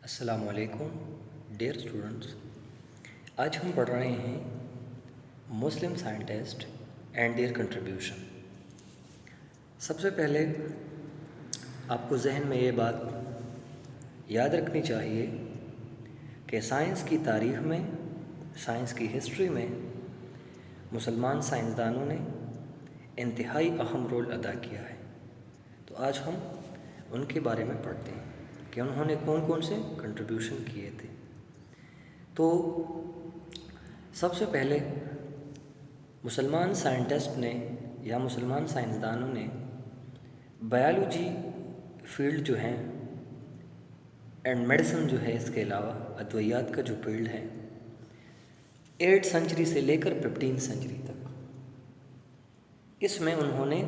السلام علیکم dear students, آج ہم پڑھ رہے ہیں مسلم سائنٹسٹ اینڈ دیئر کنٹریبیوشن۔ سب سے پہلے آپ کو ذہن میں یہ بات یاد رکھنی چاہیے کہ سائنس کی تاریخ میں، سائنس کی ہسٹری میں مسلمان سائنسدانوں نے انتہائی اہم رول ادا کیا ہے۔ تو آج ہم ان کے بارے میں پڑھتے ہیں کہ انہوں نے کون کون سے کنٹریبیوشن کیے تھے۔ تو سب سے پہلے مسلمان سائنٹسٹ نے یا مسلمان سائنسدانوں نے بایولوجی فیلڈ جو ہیں اینڈ میڈیسن جو ہے، اس کے علاوہ ادویات کا جو فیلڈ ہے، 8 سینچری سے لے کر 15 سینچری تک، اس میں انہوں نے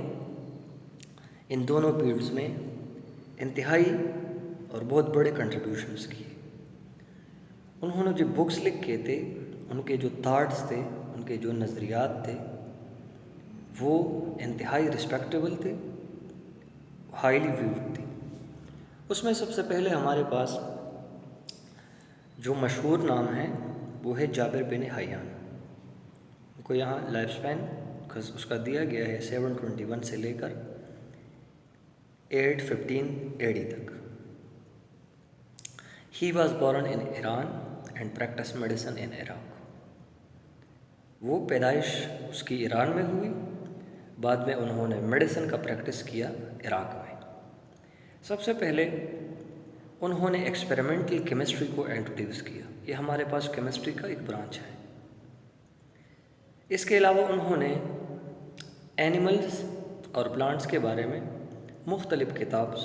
ان دونوں فیلڈز میں انتہائی اور بہت بڑے کنٹریبیوشنز کیے۔ انہوں نے جو بکس لکھے تھے، ان کے جو تھاٹس تھے، ان کے جو نظریات تھے، وہ انتہائی رسپیکٹیبل تھے، ہائیلی ویوڈ تھے۔ اس میں سب سے پہلے ہمارے پاس جو مشہور نام ہے وہ ہے جابر بن حیان۔ ان کو یہاں لائف سپین اس کا دیا گیا ہے 721 سے لے کر 815 AD تک۔ He was born in Iran and practiced medicine in Iraq۔ وہ پیدائش اس کی ایران میں ہوئی، بعد میں انہوں نے میڈیسن کا پریکٹس کیا عراق میں۔ سب سے پہلے انہوں نے ایکسپیریمنٹل کیمسٹری کو انٹروڈیوس کیا۔ یہ ہمارے پاس کیمسٹری کا ایک برانچ ہے۔ اس کے علاوہ انہوں نے اینیملز اور پلانٹس کے بارے میں مختلف کتاب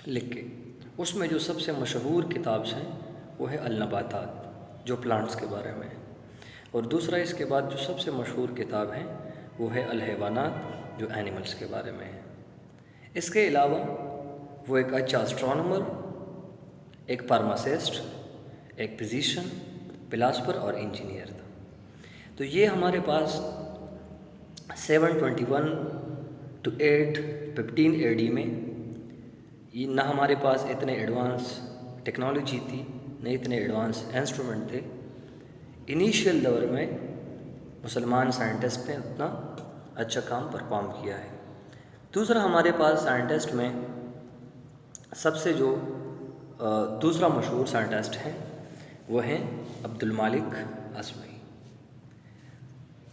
لکھے۔ اس میں جو سب سے مشہور کتاب ہیں وہ ہے النباتات، جو پلانٹس کے بارے میں ہے، اور دوسرا اس کے بعد جو سب سے مشہور کتاب ہے وہ ہے الحیوانات، جو اینیملز کے بارے میں ہے۔ اس کے علاوہ وہ ایک اچھا اسٹرانومر، ایک فارماسسٹ، ایک فزیشین، فلاسفر اور انجینئر تھا۔ تو یہ ہمارے پاس 721 to 815 AD میں نہ ہمارے پاس اتنے ایڈوانس ٹیکنالوجی تھی، نہ اتنے ایڈوانس انسٹرومنٹ تھے۔ انیشیل دور میں مسلمان سائنٹسٹ نے اتنا اچھا کام پرفارم کیا ہے۔ دوسرا ہمارے پاس سائنٹسٹ میں سب سے جو دوسرا مشہور سائنٹسٹ ہیں وہ ہیں عبد المالک اصمعی۔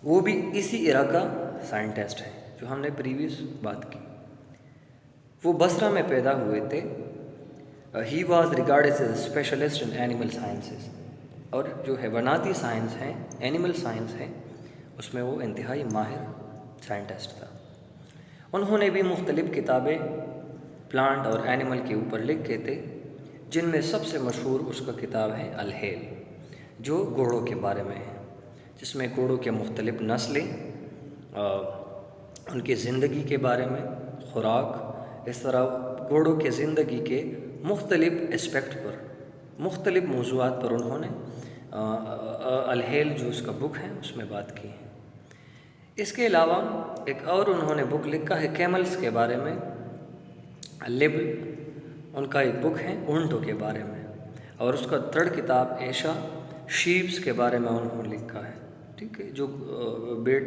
وہ بھی اسی ایرا کا سائنٹسٹ ہے جو ہم نے پریویس بات کی۔ وہ بصرہ میں پیدا ہوئے تھے۔ He was regard as a specialist in animal sciences, اور جو حیواناتی سائنس ہیں، اینیمل سائنس ہے، اس میں وہ انتہائی ماہر سائنٹسٹ تھا۔ انہوں نے بھی مختلف کتابیں پلانٹ اور اینیمل کے اوپر لکھے تھے، جن میں سب سے مشہور اس کا کتاب ہے الحیل، جو گھوڑوں کے بارے میں ہے، جس میں گھوڑوں کے مختلف نسلیں، ان کی زندگی کے بارے میں، خوراک، اس طرح گھوڑوں کے زندگی کے مختلف اسپیکٹ پر، مختلف موضوعات پر انہوں نے الحیل جو اس کا بک ہے اس میں بات کی ہے۔ اس کے علاوہ ایک اور انہوں نے بک لکھا ہے کیملز کے بارے میں، لیبل، ان کا ایک بک ہے اونٹوں کے بارے میں، اور اس کا 3rd کتاب ایشا شیپس کے بارے میں انہوں نے لکھا ہے، ٹھیک ہے، جو بیٹ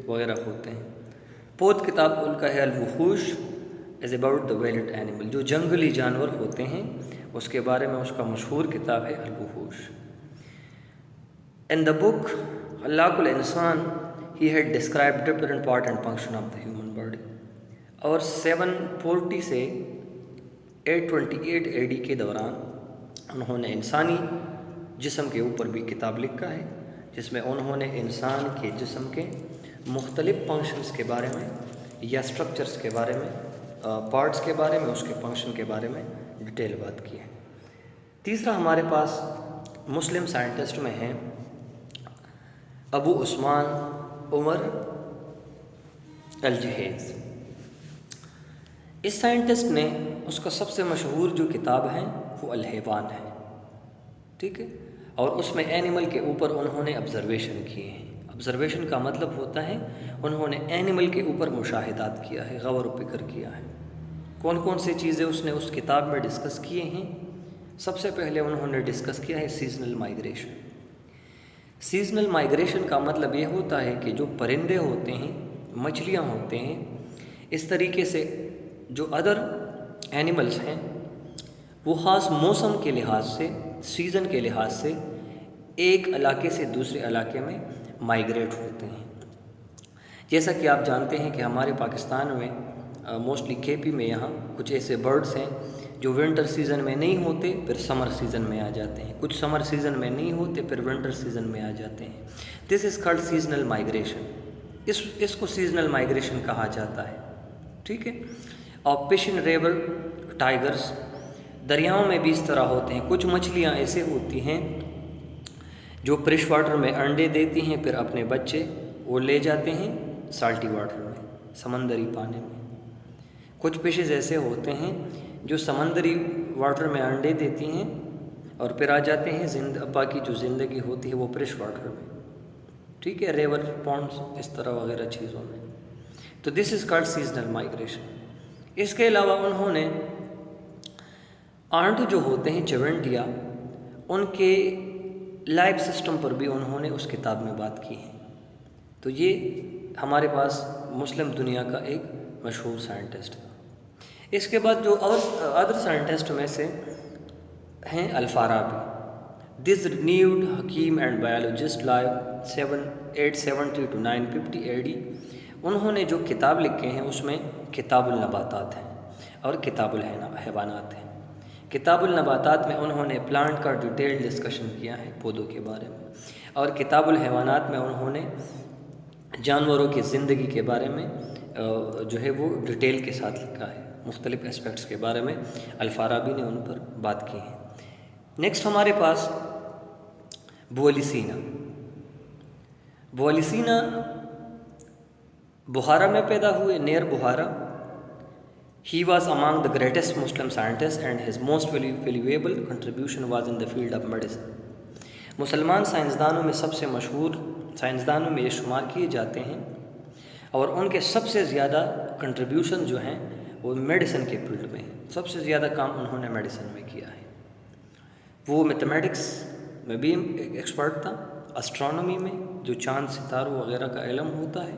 وغیرہ ہوتے ہیں۔ 4th کتاب ان کا ہے الوحوش is about the wild animal, جو جنگلی جانور ہوتے ہیں اس کے بارے میں اس کا مشہور کتاب ہے الوحوش۔ ان دا بک خلاق الانسان he had describe different part and function of the human body. اور 740 سے 828 AD کے دوران انہوں نے انسانی جسم کے اوپر بھی کتاب لکھا ہے، جس میں انہوں نے انسان کے جسم کے مختلف فنکشنز کے بارے میں یا اسٹرکچرز کے بارے میں، پارٹس کے بارے میں، اس کے فنکشن کے بارے میں ڈیٹیل بات کی ہے۔ تیسرا ہمارے پاس مسلم سائنٹسٹ میں ہیں ابو عثمان عمر الجحیظ۔ اس سائنٹسٹ نے اس کا سب سے مشہور جو کتاب ہے وہ الحیوان ہے، ٹھیک ہے، اور اس میں اینیمل کے اوپر انہوں نے آبزرویشن کیے ہیں۔ آبزرویشن کا مطلب ہوتا ہے انہوں نے اینیمل کے اوپر مشاہدات کیا ہے، غور و فکر کیا ہے۔ کون کون سی چیزیں اس نے اس کتاب میں ڈسکس کیے ہیں؟ سب سے پہلے انہوں نے ڈسکس کیا ہے سیزنل مائگریشن۔ سیزنل مائگریشن کا مطلب یہ ہوتا ہے کہ جو پرندے ہوتے ہیں، مچھلیاں ہوتے ہیں، اس طریقے سے جو ادر اینیملز ہیں، وہ خاص موسم کے لحاظ سے، سیزن کے لحاظ سے ایک علاقے سے دوسرے علاقے میں مائگریٹ ہوتے ہیں۔ جیسا کہ آپ جانتے ہیں کہ ہمارے پاکستان میں موسٹلی کے پی میں یہاں کچھ ایسے برڈز ہیں جو ونٹر سیزن میں نہیں ہوتے پھر سمر سیزن میں آ جاتے ہیں، کچھ سمر سیزن میں نہیں ہوتے پھر ونٹر سیزن میں آ جاتے ہیں۔ دس از کالڈ سیزنل مائگریشن۔ اس کو سیزنل مائگریشن کہا جاتا ہے، ٹھیک ہے۔ اور فش ریور ٹائیگرز دریاؤں میں بھی اس طرح ہوتے ہیں۔ کچھ مچھلیاں ایسے ہوتی ہیں جو فریش واٹر میں انڈے دیتی ہیں، پھر اپنے بچے وہ لے جاتے ہیں سالٹی واٹر میں، سمندری پانی میں۔ کچھ فشز ایسے ہوتے ہیں جو سمندری واٹر میں انڈے دیتی ہیں اور پھر آ جاتے ہیں باقی جو زندگی ہوتی ہے وہ فریش واٹر میں، ٹھیک ہے، ریور، پونڈس، اس طرح وغیرہ چیزوں میں۔ تو دس از کالڈ سیزنل مائگریشن۔ اس کے علاوہ انہوں نے آنٹ جو ہوتے ہیں چیونٹیا، ان کے لائف سسٹم پر بھی انہوں نے اس کتاب میں بات کی ہے۔ تو یہ ہمارے پاس مسلم دنیا کا ایک مشہور سائنٹسٹ تھا۔ اس کے بعد جو ادر سائنٹسٹ میں سے ہیں الفارابی، دس رینیوڈ حکیم and biologist life 870 to 950 AD۔ انہوں نے جو کتاب لکھے ہیں اس میں کتاب النباتات ہے اور کتاب الحیوانات ہے۔ کتاب النباتات میں انہوں نے پلانٹ کا ڈیٹیل ڈسکشن کیا ہے، پودوں کے بارے میں، اور کتاب الحیوانات میں انہوں نے جانوروں کی زندگی کے بارے میں جو ہے وہ ڈیٹیل کے ساتھ لکھا ہے، مختلف اسپیکٹس کے بارے میں الفارابی نے ان پر بات کی ہے۔ نیکسٹ ہمارے پاس بولیسینا۔ بولیسینا بخارا میں پیدا ہوئے، نیر Bukhara. He was among the greatest Muslim scientists and his most valuable contribution was in the field of medicine۔ مسلمان سائنسدانوں میں سب سے مشہور سائنسدانوں میں یہ شمار کیے جاتے ہیں، اور ان کے سب سے زیادہ کنٹریبیوشن جو ہیں وہ میڈیسن کے فیلڈ میں ہیں۔ سب سے زیادہ کام انہوں نے میڈیسن میں کیا ہے۔ وہ میتھمیٹکس میں بھی ایکسپرٹ تھا، اسٹرانومی میں جو چاند ستاروں وغیرہ کا علم ہوتا ہے،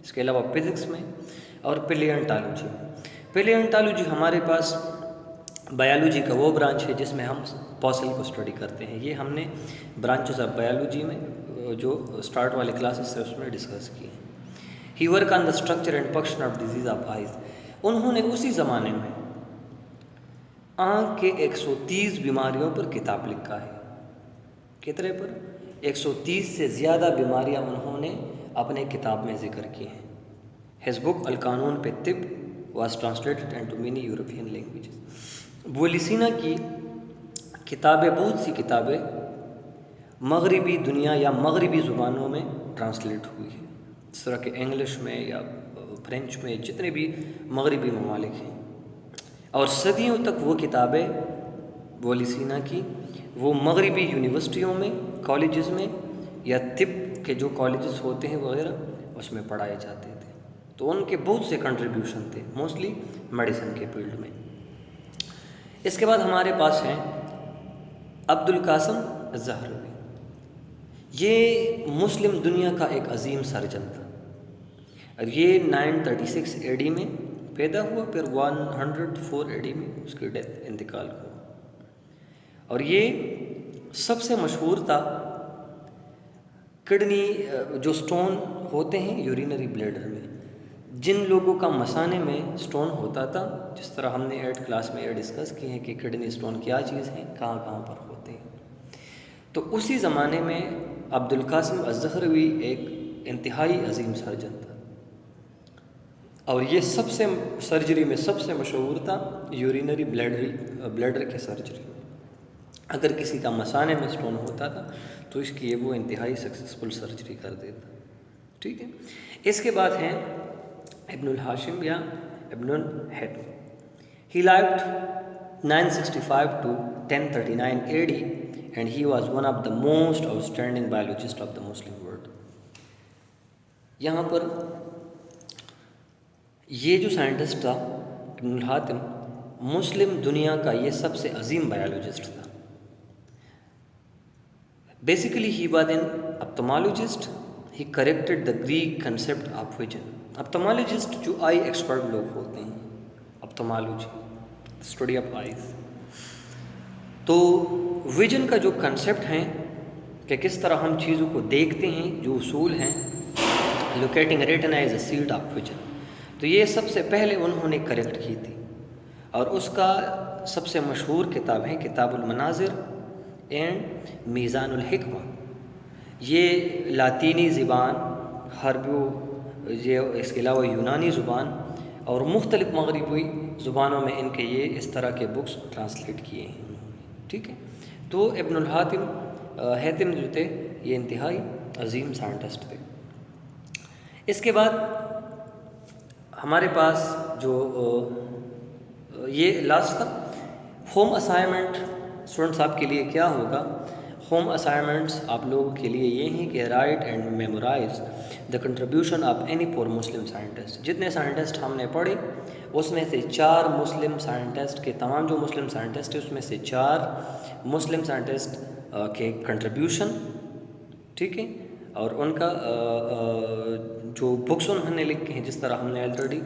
اس کے علاوہ فزکس میں، اور پیلیونٹالوجی میں۔ پیلیونٹالوجی ہمارے پاس بایولوجی کا وہ برانچ ہے جس میں ہم فاسل کو اسٹڈی کرتے ہیں۔ یہ ہم نے برانچز آف بایولوجی میں جو اسٹارٹ والے کلاسز سے اس میں ڈسکس کیے ہیں۔ He work on the structure and function of disease of eyes. انہوں نے اسی زمانے میں آنکھ کے 130 بیماریوں پر کتاب لکھا ہے۔ کتنے پر؟ 130 سے زیادہ بیماریاں انہوں نے اپنے کتاب میں ذکر کی ہیں۔ ہز بک القانون پہ طب was translated into many European languages۔ بولیسینا کی کتابیں، بہت سی کتابیں مغربی دنیا یا مغربی زبانوں میں ٹرانسلیٹ ہوئی ہے، اس طرح کہ انگلش میں یا فرینچ میں، جتنے بھی مغربی ممالک ہیں، اور صدیوں تک وہ کتابیں بولیسینا کی وہ مغربی یونیورسٹیوں میں، کالجز میں، یا طب کے جو کالجز ہوتے ہیں وغیرہ اس میں پڑھائے جاتے تھے۔ تو ان کے بہت سے کنٹریبیوشن تھے، موسٹلی میڈیسن کے فیلڈ میں۔ اس کے بعد ہمارے پاس ہیں عبدالقاسم الزہروی۔ یہ مسلم دنیا کا ایک عظیم سرجن تھا، اور یہ 936 AD میں پیدا ہوا، پھر 104 AD میں اس کی ڈیتھ، انتقال ہوا۔ اور یہ سب سے مشہور تھا کڈنی جو سٹون ہوتے ہیں یورینری بلیڈر میں، جن لوگوں کا مثانے میں سٹون ہوتا تھا، جس طرح ہم نے 8 کلاس میں یہ ڈسکس کی ہے کہ کڈنی سٹون کیا چیز ہیں، کہاں کہاں پر ہوتے ہیں۔ تو اسی زمانے میں عبدالقاسم الزہروی ایک انتہائی عظیم سرجن تھا، اور یہ سب سے سرجری میں سب سے مشہور تھا یورینری بلیڈر کے سرجری میں۔ اگر کسی کا مثانے میں سٹون ہوتا تھا تو اس کی وہ انتہائی سکسیسفل سرجری کر دیتا، ٹھیک ہے۔ اس کے بعد ہیں ابن الہاشم یا ابن الحکم۔ He lived 965 to 1039 AD and he was one of the most outstanding biologists of the Muslim world۔ یہاں پر یہ جو سائنٹسٹ تھا ابن الحاتم، مسلم دنیا کا یہ سب سے عظیم بایولوجسٹ تھا. Basically he was an ophthalmologist. He corrected the Greek concept of vision. Ophthalmologist جو آئی ایکسپرٹ لوگ ہوتے ہیں, اپتھمالوجی اسٹڈی آف آئیز. تو ویژن کا جو کنسیپٹ ہیں کہ کس طرح ہم چیزوں کو دیکھتے ہیں, جو اصول ہیں, locating retina as a set of vision, تو یہ سب سے پہلے انہوں نے کریکٹ کی تھی. اور اس کا سب سے مشہور کتاب ہے کتاب المناظر اینڈ میزان الحکمہ. یہ لاطینی زبان, یہ اس کے علاوہ یونانی زبان اور مختلف مغربی زبانوں میں ان کے یہ اس طرح کے بکس ٹرانسلیٹ کیے ہیں. ٹھیک ہے, تو ابن حاتم جو تھے یہ انتہائی عظیم سائنٹسٹ تھے. اس کے بعد ہمارے پاس جو یہ لاسٹ تھا, ہوم اسائنمنٹ اسٹوڈنٹس آپ کے لیے کیا ہوگا. ہوم اسائنمنٹس آپ لوگوں کے لیے یہ ہیں کہ write and memorize the contribution of any four Muslim scientist. جتنے سائنٹسٹ ہم نے پڑھے اس میں سے 4 مسلم سائنٹسٹ کے, تمام جو مسلم سائنٹسٹ ہیں اس میں سے 4 مسلم سائنٹسٹ کے کنٹریبیوشن, ٹھیک ہے, اور ان کا جو بکس انہوں نے لکھے ہیں, جس طرح ہم نے آلریڈی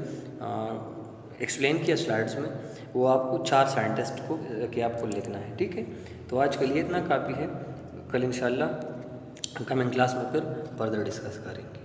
ایکسپلین کیا سلائڈس میں, وہ آپ کو 4 سائنٹسٹ کو کہ آپ کو لکھنا ہے. ٹھیک ہے, تو آج کے لیے اتنا کافی ہے. کل انشاءاللہ کمنگ کلاس میں پھر فردر ڈسکس کریں گے.